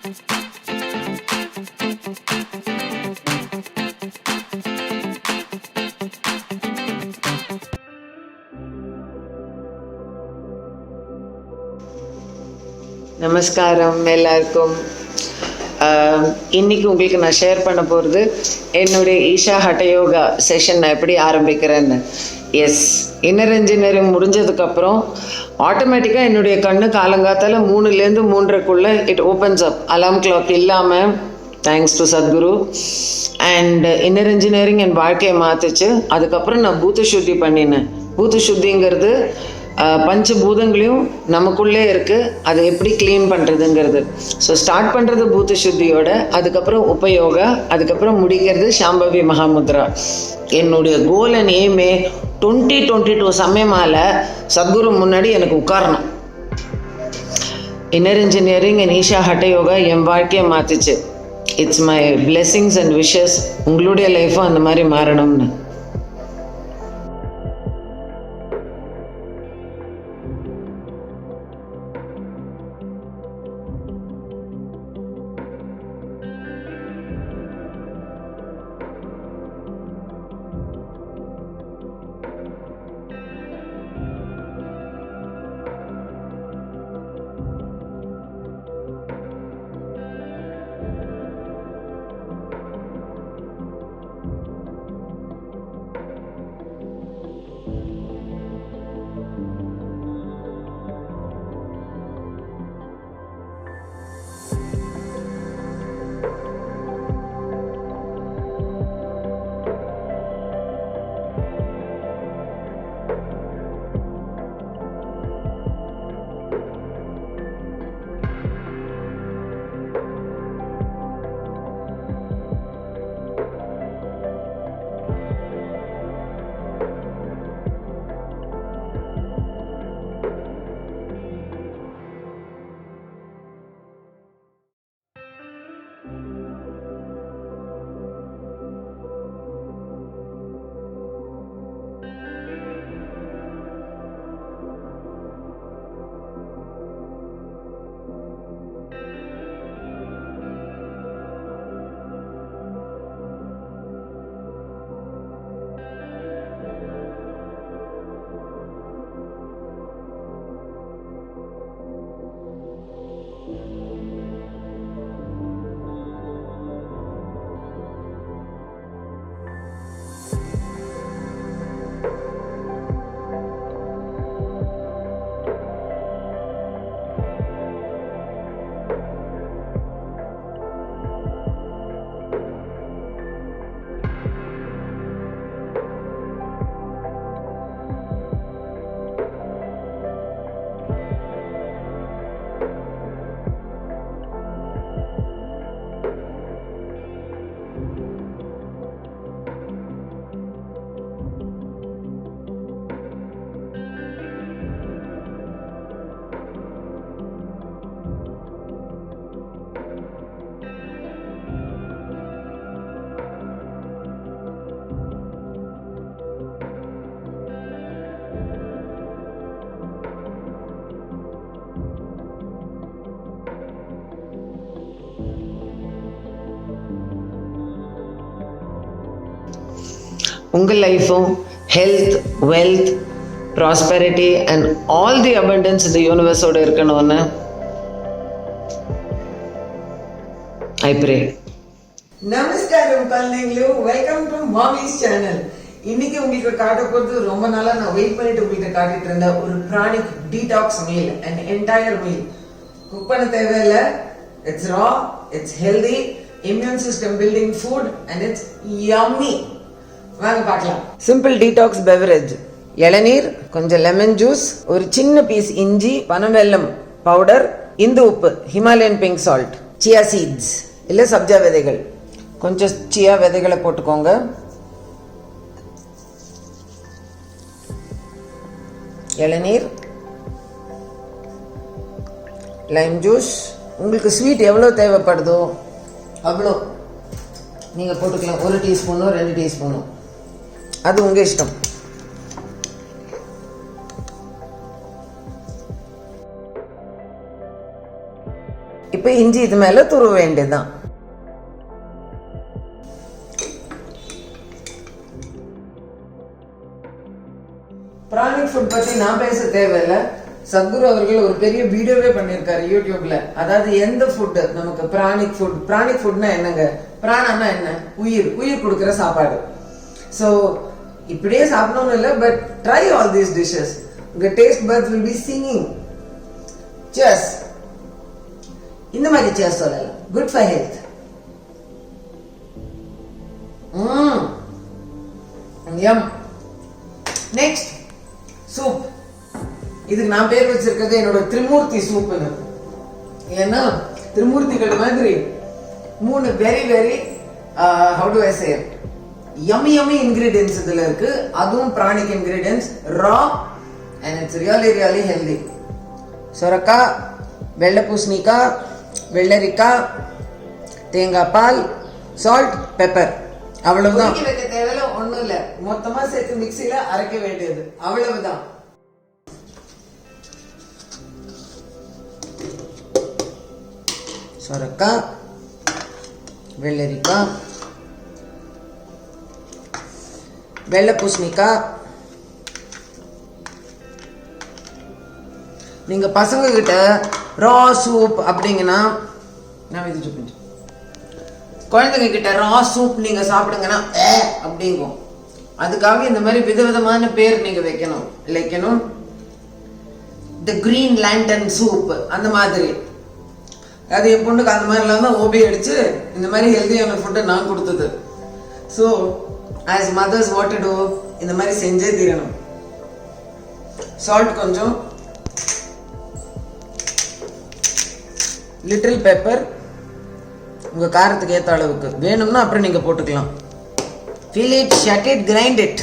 நமஸ்காரம் எல்லாருக்கும். இன்னைக்கு உங்களுக்கு நான் ஷேர் பண்ண போகிறது என்னுடைய ஈஷா ஹட்டயோகா செஷன் நான் எப்படி ஆரம்பிக்கிறேன்னு. இன்னர் இன்ஜினியரிங் முடிஞ்சதுக்கப்புறம் ஆட்டோமேட்டிக்காக என்னுடைய கண்ணு காலங்காத்தால் 3லேருந்து 3:30 it opens up, alarm clock இல்லாமல், thanks to Sadhguru. And inner engineering என் வாழ்க்கையை மாற்றுச்சு. அதுக்கப்புறம் நான் பூத சுத்தி பண்ணினேன். பூத சுத்திங்கிறது பஞ்சபூதங்களையும் நமக்குள்ளே இருக்குது, அதை எப்படி க்ளீன் பண்ணுறதுங்கிறது. ஸோ ஸ்டார்ட் பண்ணுறது பூத சுத்தியோட, அதுக்கப்புறம் உபயோகா, அதுக்கப்புறம் முடிக்கிறது சாம்பவி மகாமுத்ரா. என்னுடைய கோல் அண்ட் எய்மே 2022 சமயமால் சத்குரு முன்னாடி எனக்கு உட்காரணும். Inner engineering and Isha Hatha Yoga என் வாழ்க்கையை மாற்றுச்சு. It's my blessings and wishes உங்களுடைய லைஃப்பும் அந்த மாதிரி மாறணும்னு. உங்கள் லைஃப்பும் health, wealth, prosperity and all the abundance இந்த யூனிவர்ஸோடு இருக்கணும்னு ஐ ப்ரே. நமஸ்காரம் குழந்தைங்களே, வெல்கம் டு மாமிஸ் சேனல். இன்னைக்கு உங்களுக்கு காட்ட போறது ரொம்ப நாளா நான் வெயிட் பண்ணிட்டு உங்களுக்கு காட்டிட்டு இருந்த ஒரு pranic detox meal, an entire meal. Cook பண்ண தேவையில்லை. It's raw, it's healthy, immune system building food and it's yummy. வாங்க பார்க்கலாம். சிம்பிள் டீடாக்ஸ் பெவரேஜ்: இளநீர், கொஞ்சம் லெமன் ஜூஸ், ஒரு சின்ன பீஸ் இஞ்சி, பனவெல்லம் பவுடர், இந்து உப்பு, Himalayan pink salt, chia seeds இல்ல சப்ஜா விதைகள், கொஞ்சம் சியா விதைகளை போட்டுக்கோங்க. இளநீர், லைம் ஜூஸ், உங்களுக்கு ஸ்வீட் எவ்வளோ தேவைப்படுதோ அவ்வளோ நீங்கள் போட்டுக்கலாம். 1 டீஸ்பூனோ 2 டீஸ்பூனோ, அது உங்கள் இஷ்டம். இப்போ இப்போ இஞ்சி இது மேலே துருவ வேண்டியதுதான். பிராணிக் ஃபுட் பத்தி நான் பேச தேவையில்லை. சத்குரு அவர்கள் ஒரு பெரிய வீடியோவே பண்ணியிருக்காரு யூடியூப்ல. அதாவது எந்த ஃபுட் நமக்கு பிராணிக் ஃபுட்னா என்னங்க, பிராணம்னா என்ன, உயிர் கொடுக்குற சாப்பாடு. ஸோ இப்படியே சாப்பிடணும்னு இல்லை, but try all these dishes. உங்க taste buds will be singing cheers. இந்த மாதிரி சியர்ஸ் சொல்லலாம். Good for health. Yum. Next soup. இதுக்கு நான் பேர் வச்சிருக்கிறது என்னோட திரிமூர்த்தி சூப்னு. ஏன்னா திரிமூர்த்திகள் மாதிரி 3 very very how to I say yummy ingredients இதுல இருக்கு. அதுவும் pranic ingredients, raw and it's really healthy. சொரக்காய், வெள்ளை பூசணிக்காய், வெள்ளரிக்காய், தேங்காய் பால், சால்ட், பெப்பர். அவ்வளவுதான். வைக்க தேவையில்ல, ஒண்ணும் இல்ல. மொத்தமா சேர்த்து மிக்சியில அரைக்க வேண்டியது, அவ்வளவுதான். சொரக்காய், வெள்ளரிக்காய், வெள்ளை பூசணிக்காய். நீங்க பசங்க கிட்ட ரா சூப் அப்படிங்கன்னா, நான் இது சொல்றேன், குழந்தைங்க கிட்ட ரா சூப் நீங்க சாப்பிடுங்கன்னா அப்படிங்கும். அதுக்காக இந்த மாதிரி விதவிதமான பேர் நீங்க வைக்கணும். தி கிரீன் லேண்டன் சூப் அந்த மாதிரி. அது என் பொண்ணுக்கு அந்த மாதிரிலாம் தான் ஓபி அடிச்சு இந்த மாதிரி ஹெல்தியான ஃபுட்டை நான் கொடுத்தது. So as mothers what to do, இந்த மாதிரி செஞ்சே தீரணும். சால்ட் கொஞ்சம், லிட்டில் பெப்பர் உங்க காரத்துக்கு ஏற்ற அளவுக்கு வேணும்னா அப்புறம் நீங்க போட்டுக்கலாம். Fill it, shut it, grind it.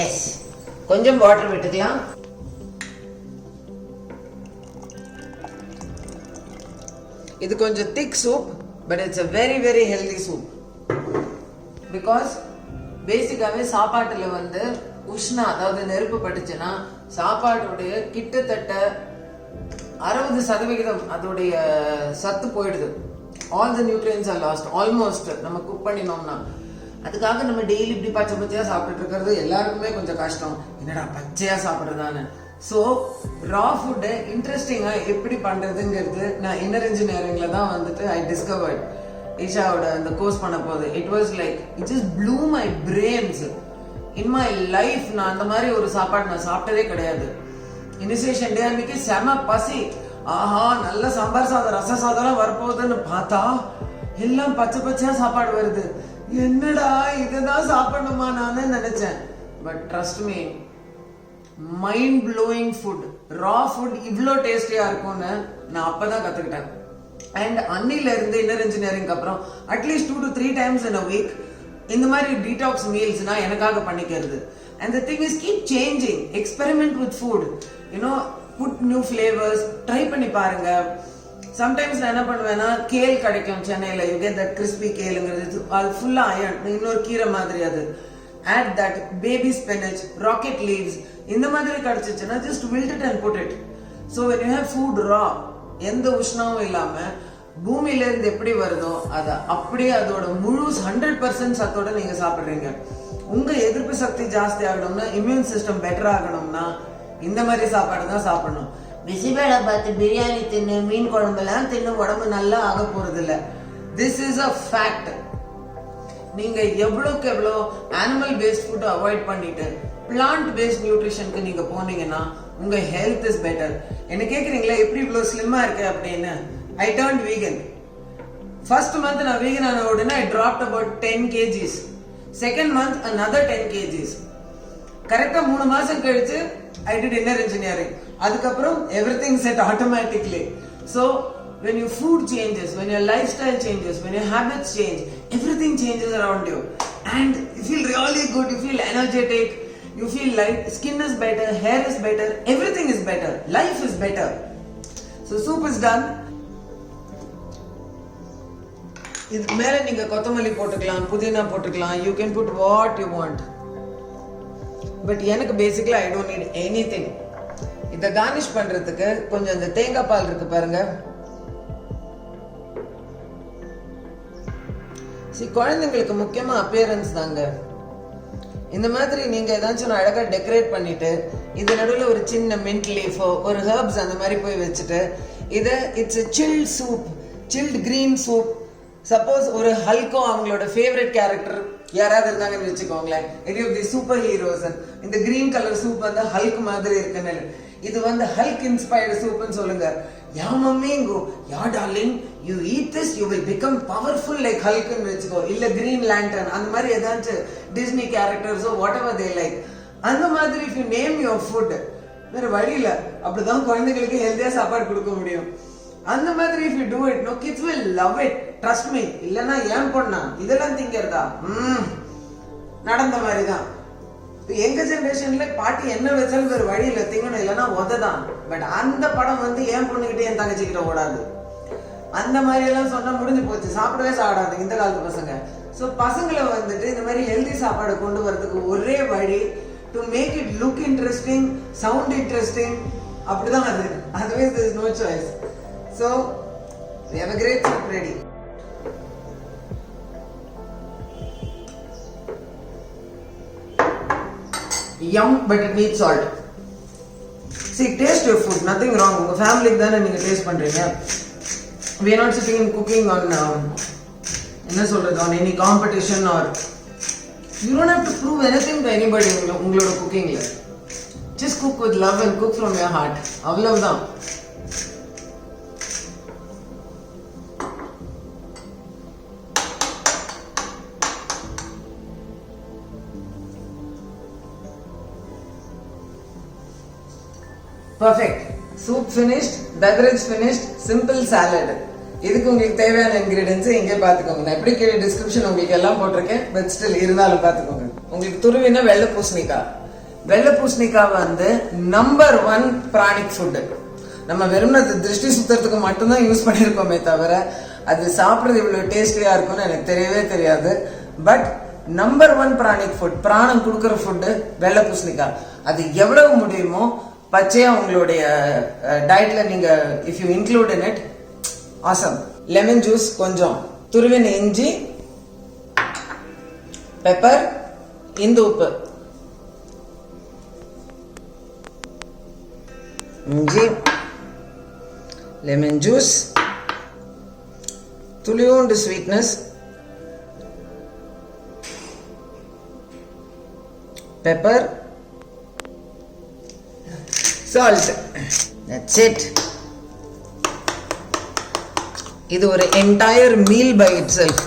Yes, கொஞ்சம் வாட்டர் விட்டுக்கலாம். இது கொஞ்சம் thick soup, but it's a very very healthy soup. Because பேசிக்காவே சாப்பாட்டுல வந்து உஷ்ணா, அதாவது நெருப்பு பட்டுச்சுன்னா சாப்பாட்டுடைய கிட்டத்தட்ட 60% அதோடைய சத்து போயிடுது. All the nutrients are lost almost. நம்ம குக் பண்ணினோம்னா அதுக்காக நம்ம டெய்லி இப்படி பச்சையா சாப்பிட்டுட்டு இருக்கிறது எல்லாருக்குமே கொஞ்சம் கஷ்டம். என்னடா பச்சையா சாப்பிடுறதான்னு. ஸோ ரா ஃபுட்டை இன்ட்ரெஸ்டிங்கா எப்படி பண்றதுங்கிறது நான் இன்னர் இன்ஜினியரிங்ல தான் வந்துட்டு ஐ டிஸ்கவர்ட். ஈஷாவோட அந்த கோர்ஸ் பண்ண போது it was like it just blue my brains. In my life நான் அந்த மாதிரி ஒரு சாப்பாடு நான் சாப்பிட்டதே கிடையாது. இனிஷியேஷன் டே அன்னைக்கு செம பசி. ஆஹா, நல்ல சாம்பார் சாதம், ரச சாதம் வரப்போகுதுன்னு பார்த்தா எல்லாம் பச்சையா சாப்பாடு வருது. என்னடா இதுதான் சாப்பிடணுமா நான் நினைச்சேன். But trust me, mind blowing food, raw food இவ்வளோ டேஸ்டியா இருக்கும்னு நான் அப்பதான் கத்துக்கிட்டேன். அண்ட் அன்னில இருந்து இன்னர் இன்ஜினியரிங் அப்புறம் at least 2 to 3 times in a week இந்த மாதிரி டீடாக்ஸ் மீல்ஸ் நான் எனக்காக பண்ணிக்கிறது. And the thing is, keep changing, experiment with food, you know, put new flavors, try பண்ணி பாருங்க. சம்டைம்ஸ் நான் என்ன பண்ணுவேன்னா, கேல் கிடைக்கும் சென்னையில, you get that crispy கேலுங்கிறது, அது ஃபுல்லா அயர்ன், இன்னொரு கீரை மாதிரி. அது add that baby spinach, rocket leaves, இந்த மாதிரி கிடைச்சிச்சுன்னா just wilt it and put it. So when you have food raw, எந்த உஷ்ணமும் இல்லாம பூமியில இருந்து எப்படி வருதோ அதை அப்படியே அதோட முழு 100% சத்தோட நீங்க சாப்பிடுறீங்க. உங்க எதிர்ப்பு சக்தி ஜாஸ்தி ஆகணும்னா, இம்யூன் சிஸ்டம் பெட்டர் ஆகணும்னா இந்த மாதிரி சாப்பாடு தான் சாப்பிடணும். பிசிபேடை பார்த்து பிரியாணி தின்னு, மீன் குழம்புலாம் தின்னு உடம்பு நல்லா ஆக போறது இல்ல. This is a fact. நீங்க எவ்வளவுக்கு எவ்வளோ அனிமல் பேஸ்ட் ஃபுட் அவாய்ட் பண்ணிட்டு பிளான்ட் பேஸ்ட் நியூட்ரிஷனுக்கு நீங்க போனீங்கன்னா உங்க ஹெல்த் இஸ் பெட்டர். என்ன கேக்குறீங்களா எப்படி இவ்வளவு ஸ்லிம்மா இருக்கு அப்படின்னு? I turned vegan. First month நான் vegan ஆன உடனே I dropped about 10 kgs. Second month another 10 kgs. கரெக்டா 3 மாசம் கழிச்சு I did inner engineering. அதுக்கப்புறம் everything set automatically. So when your food changes, when your lifestyle changes, when your habits change, everything changes around you. And you feel really good, you feel energetic, you feel light, skin is better, hair is better, everything is better, life is better. So soup is done. இதுக்கு மேல நீங்க கொத்தமல்லி போட்டுக்கலாம், புதினா போட்டுக்கலாம். You can put what you want. But எனக்கு basically I don't need anything. இதை garnish பண்றதுக்கு கொஞ்சம் இந்த தேங்காய் பால் இருக்கு பாருங்க. குழந்தைங்களுக்கு முக்கியமா அப்பியரன்ஸ் தாங்க. இந்த மாதிரி நீங்க ஏதாச்சும் அழகா டெக்கரேட் பண்ணிட்டு இது நடுவில் ஒரு சின்ன மின்ட் லீஃபோ ஒரு ஹெர்ப்ஸ் அந்த மாதிரி போய் வச்சுட்டு இதை it's chilled soup, chilled green soup. Suppose ஒரு ஹல்கோ அவங்களோட ஃபேவரட் கேரக்டர் யாராவது இருந்தாங்கன்னு வச்சுக்கோங்களேன், any of the super heroes, இந்த கிரீன் கலர் சூப் வந்து ஹல்க் மாதிரி இருக்குன்னு, இது வந்து ஹல்க் இன்ஸ்பயர்டு சூப்னு சொல்லுங்க. யா மம்மிங்கோ, யா darling, you eat this you will become powerful like ஹல்க்னு வச்சுக்கோ. இல்ல கிரீன் லேண்டர்ன் அந்த மாதிரி ஏதாச்சும் டிஸ்னி கேரக்டர்ஸோ வாட் எவர் தே லைக், அந்த மாதிரி if you name your food, வேற வழியில அப்படிதான் குழந்தைகளுக்கு ஹெல்தியா சாப்பாடு கொடுக்க முடியும். அந்த மாதிரி if you do it, no kids will love it, trust me. இல்லைன்னா ஏன் பொண்ணா இதெல்லாம் திங்கிறதா நடந்த மாதிரிதான். எங்க ஜெனரேஷன்ல பாட்டி என்ன வச்சாலும் வேற வழியில திங்கணும், இல்லைன்னா உததான். பட் அந்த படம் வந்து என் பொண்ணுகிட்ட என் தங்கச்சிக்கிட்ட ஓடாது. அந்த மாதிரி எல்லாம் சொன்னா முடிஞ்சு போச்சு, சாப்பிடவே சாப்பிடாது இந்த காலத்து பசங்க. ஸோ பசங்களை வந்துட்டு இந்த மாதிரி ஹெல்தி சாப்பாடு கொண்டு வரதுக்கு ஒரே வழி to make it look interesting, sound interesting, அப்படிதான் அது. Otherwise there is no choice. So we have a great soup ready. Yum, but it needs salt. See, taste your food, nothing wrong. உங்க ஃபேமிலிக்கு தானே நீங்க டேஸ்ட் பண்றீங்க. We are not sitting in cooking on என்ன சொல்றது, on any competition, or you don't have to prove anything to anybody. உங்களோட குக்கிங்ல just cook with love and cook from your heart, அவ்வளவுதான். Perfect. Soup finished, beverage finished, simple salad. இதுக்கு உங்களுக்கு தேவையான ingredients இங்கே பார்த்துக்கோங்க. நான் எப்படி கீழே டிஸ்கிரிப்ஷன் உங்களுக்கு எல்லாம் போட்டிருக்கேன், பட் ஸ்டில் இருந்தாலும் பார்த்துக்கோங்க. உங்களுக்கு துருவின வெள்ளை பூசணிக்காய். வெள்ளை பூசணிக்காய் வந்து நம்பர் 1 பிராணிக் ஃபுட்டு. நம்ம வெறும் திருஷ்டி சுத்தறதுக்கு மட்டும்தான் யூஸ் பண்ணியிருக்கோமே தவிர அது சாப்பிட்றது இவ்வளவு டேஸ்டியா இருக்கும்னு எனக்கு தெரியவே தெரியாது. பட் நம்பர் 1 பிராணிக் ஃபுட், பிராணம் கொடுக்குற ஃபுட்டு வெள்ளை பூசணிக்காய். அது எவ்வளவு முடியுமோ பச்சையா உங்களுடைய டயட்ல நீங்க if you include in it, awesome. Lemon juice கொஞ்சம், துருவின இஞ்சி, பெப்பர், இந்து உப்பு, இஞ்சி, லெமன் ஜூஸ், துளியோண்டு sweetness, pepper, salt. That's it. இது ஒரு entire meal by itself.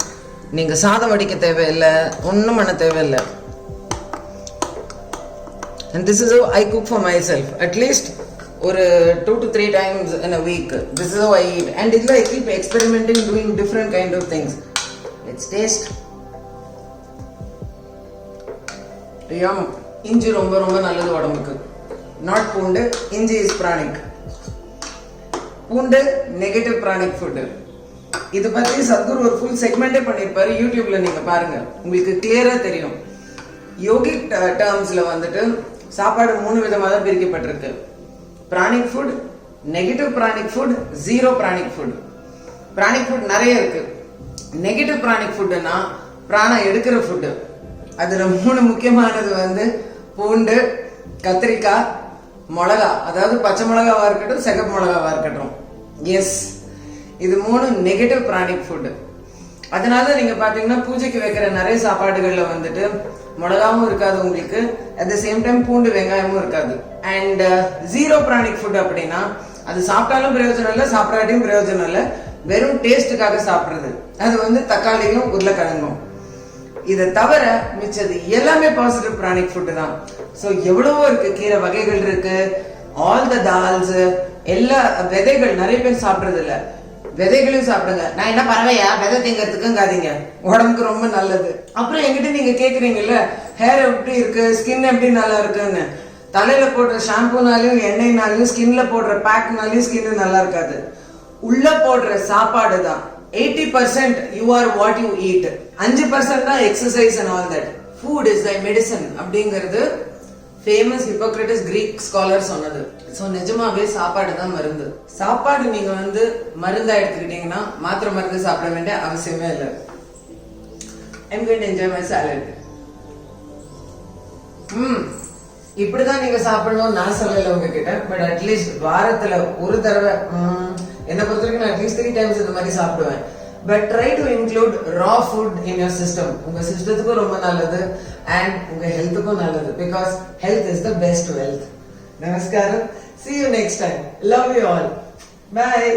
நீங்க சாதம் வடிக்க தேவையில்லை, ஒன்றும் பண்ண தேவையில்லை. And this is how I cook for myself. At least ஒரு 2 to 3 times in a week. This is how I eat. And it's like I keep experimenting, doing different kind of things. Let's taste. Yum. இஞ்சி ரொம்ப ரொம்ப நல்லது உடம்புக்கு. Not பூண்டு, இஞ்சி is pranic. பூண்டு negative pranic food. இது பத்தி சத்குரு ஒரு ஃபுல் செக்மெண்டே பண்ணியிருப்பாரு, யூடியூப்ல நீங்க பாருங்க, உங்களுக்கு கிளியரா தெரியும். யோகிக் டேர்ம்ஸ்ல வந்துட்டு சாப்பாடு 3 விதமா தான் பிரிக்கப்பட்டிருக்கு. Pranic food, negative pranic food, zero pranic food. Pranic food நிறைய இருக்கு. நெகட்டிவ் பிராணிக் ஃபுட்னா பிராணம் எடுக்கிற ஃபுட். அதுல 3 முக்கியமானது வந்து பூண்டு, கத்திரிக்காய், மிளகா, அதாவது பச்சை மிளகாவா இருக்கட்டும், சிகப்பு மிளகாவா இருக்கட்டும். எஸ், இது 3 நெகட்டிவ் பிராணிக் ஃபுட். அதனால நீங்க பாத்தீங்கன்னா பூஜைக்கு வைக்கிற நிறைய சாப்பாடுகள்ல வந்துட்டு மிளகாவும் இருக்காது உங்களுக்கு, அட் த சேம் டைம் பூண்டு வெங்காயமும் இருக்காது. அண்ட் ஜீரோ பிராணிக் ஃபுட் அப்படின்னா அது சாப்பிட்டாலும் பிரயோஜனம் இல்லை, சாப்பிடாட்டியும் பிரயோஜனம் இல்லை, வெறும் டேஸ்டுக்காக சாப்பிடுறது. அது வந்து தக்காளியும் உருளைக்கிழங்கும். இதை தவிர மிச்சது எல்லாமே பாசிட்டிவ் பிராணிக் ஃபுட் தான். ஸோ எவ்வளவோ இருக்கு, கீரை வகைகள் இருக்கு, ஆல் த தால்ஸ், எல்லா விதைகள் நிறைய பேர் சாப்பிடுறது இல்ல, விதைகளையும் சாப்பிடுங்க. நான் என்ன பறவையா விதை திங்கிறதுக்குங்காதீங்க, உடம்புக்கு ரொம்ப நல்லது. அப்புறம் என்கிட்ட நீங்க கேக்குறீங்கல்ல ஹேர் எப்படி இருக்கு, ஸ்கின் எப்படி நல்லா இருக்குன்னு. தலையில போடுற ஷாம்பூனாலையும் எண்ணெய்னாலையும் ஸ்கின்ல போடுற பேக்னாலையும் ஸ்கின் நல்லா இருக்காது. உள்ள போடுற சாப்பாடு தான் 80% you are what you eat. 5% தான் exercise and all that. Food is thy medicine அப்படிங்கிறது ஃபேமஸ் ஹிப்போக்ரட்டிஸ் கிரீக் ஸ்காலர் சொன்னது. ஸோ நிஜமாவே சாப்பாடு தான் மருந்து. சாப்பாடு நீங்க வந்து மருந்தா எடுத்துக்கிட்டீங்கன்னா மாத்திரை மருந்து சாப்பிட வேண்டிய அவசியமே இல்லை. I'm going to enjoy my salad. இப்படிதான் நீங்க சாப்பிடணும் நான் சொல்லல உங்ககிட்ட. பட் அட்லீஸ்ட் வாரத்துல ஒரு தடவை என்ன பொறுத்த வரைக்கும் நான் அட்லீஸ்ட் 3 times இந்த மாதிரி சாப்பிடுவேன். But try to include raw food in your system. உங்க சிஸ்டத்துக்கும் ரொம்ப நல்லது அண்ட் உங்க ஹெல்த்துக்கும் நல்லது. Because health is the best wealth. நமஸ்காரம். See you next time. Love you all. Bye.